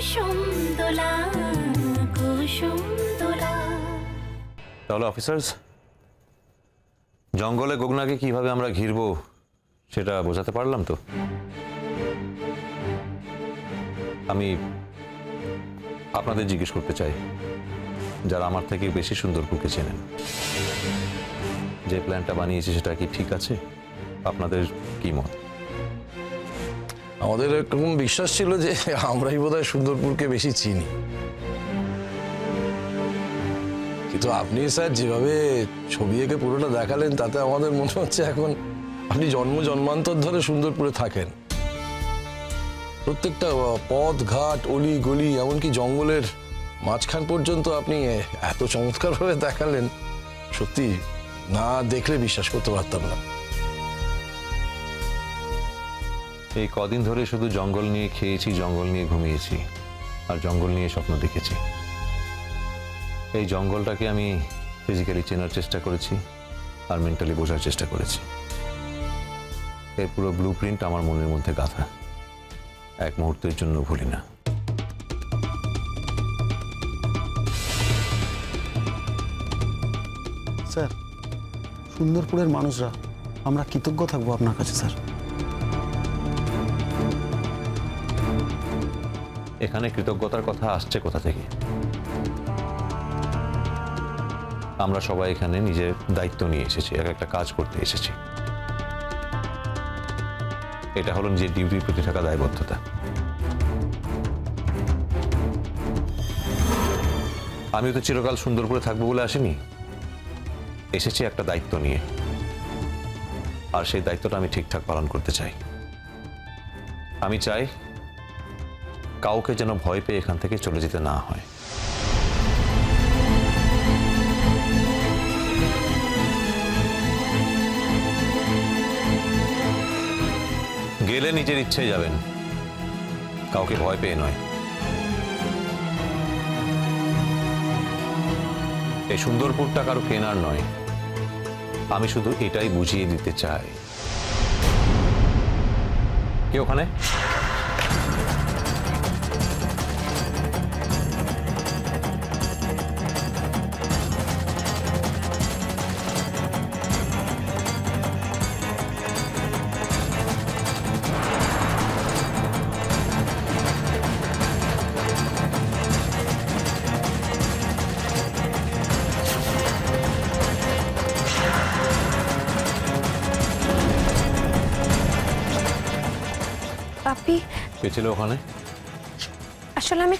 কুসুম দোলা কুসুম দোলা। তাহলে অফিসার্স, জঙ্গলে গগনাকে কিভাবে আমরা ঘিরবো সেটা বোঝাতে পারলাম তো? আমি আপনাদের জিজ্ঞেস করতে চাই, যারা আমার থেকে বেশি সুন্দরপুরকে চেনেন, যে প্ল্যানটা বানিয়েছি সেটা কি ঠিক আছে? আপনাদের কি মত? আমাদের এরকম বিশ্বাস ছিল যে আমরাই বোধহয় সুন্দরপুরকে বেশি চিনি, কিন্তু আপনি স্যার যেভাবে ছবি এঁকে পুরোটা দেখালেন তাতে আমাদের মনে হচ্ছে এখন আপনি জন্মান্তর ধরে সুন্দরপুরে থাকেন। প্রত্যেকটা পথ ঘাট অলি গলি এমনকি জঙ্গলের মাঝখান পর্যন্ত আপনি এত চমৎকারভাবে দেখালেন, সত্যি না দেখলে বিশ্বাস করতে পারতাম না। এই কদিন ধরে শুধু জঙ্গল নিয়ে খেয়েছি, জঙ্গল নিয়ে ঘুমিয়েছি, আর জঙ্গল নিয়ে স্বপ্ন দেখেছি। এই জঙ্গলটাকে আমি ফিজিক্যালি চেনার চেষ্টা করেছি আর মেন্টালি বোঝার চেষ্টা করেছি। এর পুরো ব্লু প্রিন্ট আমার মনের মধ্যে গাঁথা, এক মুহূর্তের জন্য ভুলি না। স্যার, সুন্দরপুরের মানুষরা আমরা কৃতজ্ঞ থাকবো আপনার কাছে স্যার। এখানে কৃতজ্ঞতার কথা আসছে কোথা থেকে? আমরা সবাই এখানে নিজের দায়িত্ব নিয়ে এসেছি, এক একটা কাজ করতে এসেছি। এটা হলো নিজের ডিউটির প্রতি থাকা দায়বদ্ধতা। আমিও তো চিরকাল সুন্দরপুরে থাকবো বলে আসিনি, এসেছি একটা দায়িত্ব নিয়ে, আর সেই দায়িত্বটা আমি ঠিকঠাক পালন করতে চাই। আমি চাই কাউকে যেন ভয় পেয়ে এখান থেকে চলে যেতে না হয়। গেলে নিজের ইচ্ছে যাবেন, কাউকে ভয় পেয়ে নয়। এই সুন্দরপুরটা কারো কেনার নয়, আমি শুধু এটাই বুঝিয়ে দিতে চাই। কে ওখানে? পাপি, কে ছিল ওখানে? আসলে আমি